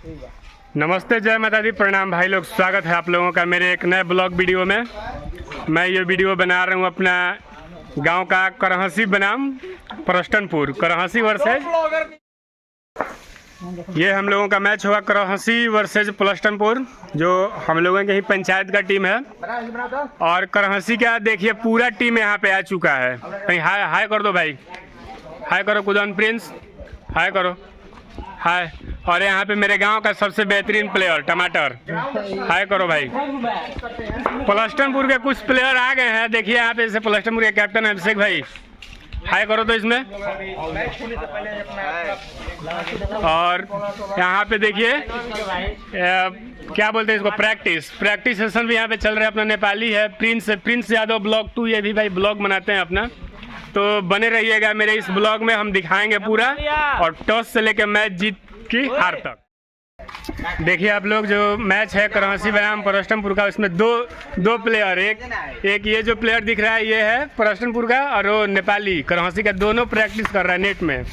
नमस्ते, जय माता दी, प्रणाम भाई लोग। स्वागत है आप लोगों का मेरे एक नए ब्लॉग वीडियो में। मैं ये वीडियो बना रहा हूँ अपना गांव का करहसी बनाम परस्टनपुर, करहसी वर्सेज। ये हम लोगों का मैच हुआ करहसी वर्सेज परस्टनपुर, जो हम लोगों की ही पंचायत का टीम है। और करहसी का देखिए पूरा टीम यहाँ पे आ चुका है। कहीं हाय हाय कर दो भाई, हाय करो कुदन प्रिंस, हाय करो, हाय। और यहाँ पे मेरे गांव का सबसे बेहतरीन प्लेयर टमाटर, हाय करो भाई। परस्टनपुर के कुछ प्लेयर आ गए हैं, देखिए यहाँ पे जैसे परस्टनपुर के कैप्टन अभिषेक भाई, हाय करो तो इसमें। और यहाँ पे देखिए क्या बोलते हैं इसको, प्रैक्टिस सेशन भी यहाँ पे चल रहा है। अपना नेपाली है प्रिंस यादव ब्लॉग 2, ये भी भाई ब्लॉग बनाते हैं अपना। तो बने रहिएगा मेरे इस ब्लॉग में, हम दिखाएंगे पूरा, और टॉस से लेकर मैच जीत की हार तक। देखिए आप लोग, जो मैच है करहसी बनाम परस्टनपुर का, उसमें दो प्लेयर, एक ये जो प्लेयर दिख रहा है ये है परस्टनपुर का, और वो नेपाली करहसी का, दोनों प्रैक्टिस कर रहा है नेट में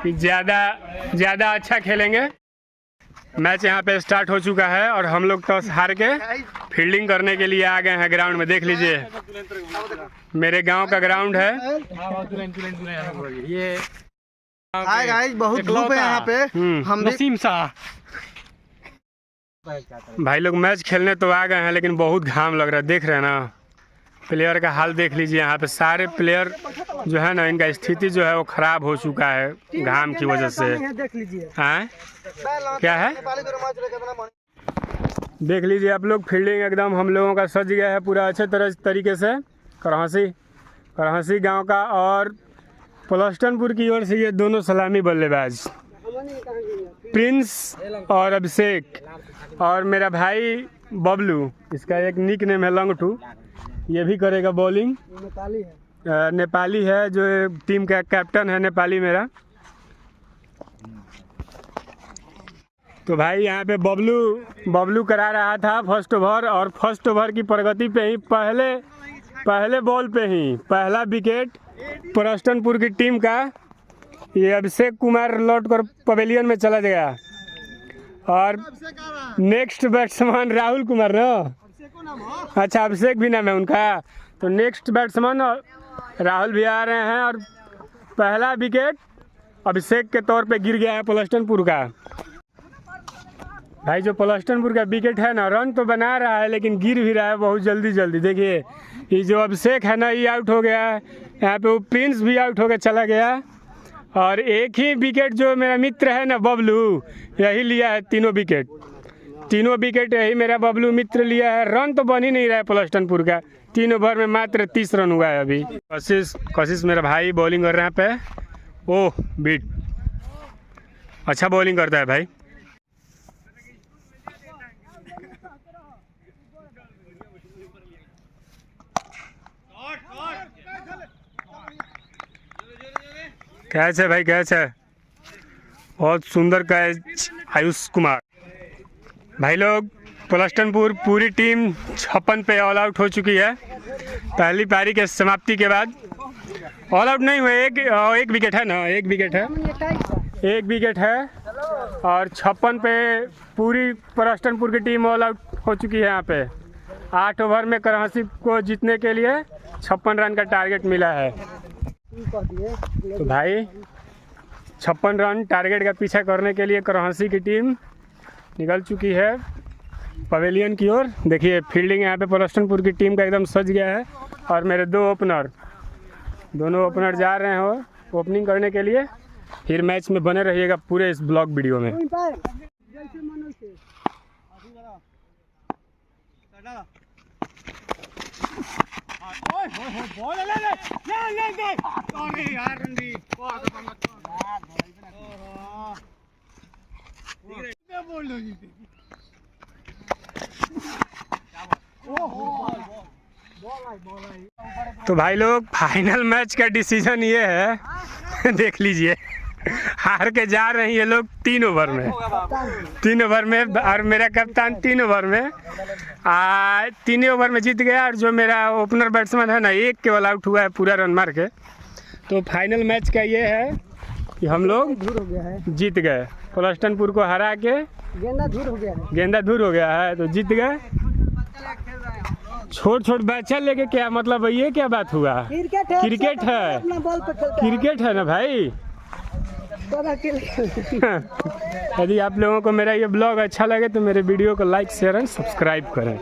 कि ज़्यादा अच्छा खेलेंगे। मैच यहाँ पे स्टार्ट हो चुका है और हम लोग टॉस हार के फील्डिंग करने के लिए आ गए हैं ग्राउंड में। देख लीजिए मेरे गांव का ग्राउंड है ये। हाय गाइस, बहुत धूप है यहाँ पे। हम नसीम शाह भाई लोग मैच खेलने तो आ गए हैं, लेकिन बहुत घाम लग रहा है। देख रहे हैं ना प्लेयर का हाल, देख लीजिए यहाँ पे सारे प्लेयर जो है ना, इनका स्थिति जो है वो खराब हो चुका है घाम की वजह से। देख लीजिए क्या है, देख लीजिए आप लोग, फील्डिंग एकदम हम लोगों का सज गया है पूरा अच्छे तरीके से। करहसी गांव का और परस्टनपुर की ओर से ये दोनों सलामी बल्लेबाज, प्रिंस और अभिषेक, और मेरा भाई बबलू, इसका एक निक नेम है लंगटू, ये भी करेगा बॉलिंग। नेपाली है जो टीम का कैप्टन है, नेपाली मेरा। तो भाई यहाँ पे बबलू करा रहा था फर्स्ट ओवर, और फर्स्ट ओवर की प्रगति पे ही पहले बॉल पे ही पहला विकेट परस्टनपुर की टीम का ये अभिषेक कुमार लौट कर पवेलियन में चला गया। और नेक्स्ट बैट्समैन राहुल कुमार ना, अच्छा अभिषेक भी नाम है उनका। तो नेक्स्ट बैट्समैन राहुल भी आ रहे हैं, और पहला विकेट अभिषेक के तौर पे गिर गया है परस्टनपुर का। भाई जो परस्टनपुर का विकेट है ना, रन तो बना रहा है लेकिन गिर भी रहा है बहुत जल्दी। देखिए ये जो अभिषेक है ना, ये आउट हो गया है। यहाँ पे वो प्रिंस भी आउट होकर चला गया, और एक ही विकेट जो मेरा मित्र है ना बबलू, यही लिया है तीनों विकेट यही मेरा बबलू मित्र लिया है। रन तो बन ही नहीं रहा है परस्टनपुर का, 3 ओवर में मात्र 30 रन हुआ है अभी। कशिश मेरा भाई बॉलिंग कर रहे हैं पे, ओह बीट, अच्छा बॉलिंग करता है भाई। कैच है भाई, कैच है, बहुत सुंदर कैच आयुष कुमार। भाई लोग परस्टनपुर पूरी टीम 56 पे ऑल आउट हो चुकी है। पहली पारी के समाप्ति के बाद ऑल आउट नहीं हुए, एक विकेट है ना, एक विकेट है, और 56 पे पूरी परस्टनपुर की टीम ऑल आउट हो चुकी है। यहाँ पे 8 ओवर में करहसी को जीतने के लिए 56 रन का टारगेट मिला है। तो भाई 56 रन टारगेट का पीछा करने के लिए करहसी की टीम निकल चुकी है पवेलियन की ओर। देखिए फील्डिंग यहाँ पे परस्टनपुर की टीम का एकदम सज गया है, और मेरे दोनों ओपनर जा रहे हैं ओपनिंग करने के लिए। फिर मैच में बने रहिएगा पूरे इस ब्लॉग वीडियो में। तो भाई लोग फाइनल मैच का डिसीजन ये है देख लीजिए, हार के जा रहे हैं ये लोग 3 ओवर में, और मेरा कप्तान 3 ओवर में 3 ओवर में जीत गया। और जो मेरा ओपनर बैट्समैन है ना, एक केवल आउट हुआ है पूरा रन मार के। तो फाइनल मैच का ये है कि हम लोग जीत गए। पलस्टनपुर को हरा के गेंदा दूर हो गया है। गेंदा दूर हो गया है तो जीत गए। छोट छोट बच्चा लेके क्या मतलब ये क्या बात हुआ? क्रिकेट है, अपना बॉल पे खेलता क्रिकेट है ना भाई। है। यदि आप लोगों को मेरा ये ब्लॉग अच्छा लगे तो मेरे वीडियो को लाइक शेयर एंड सब्सक्राइब करें।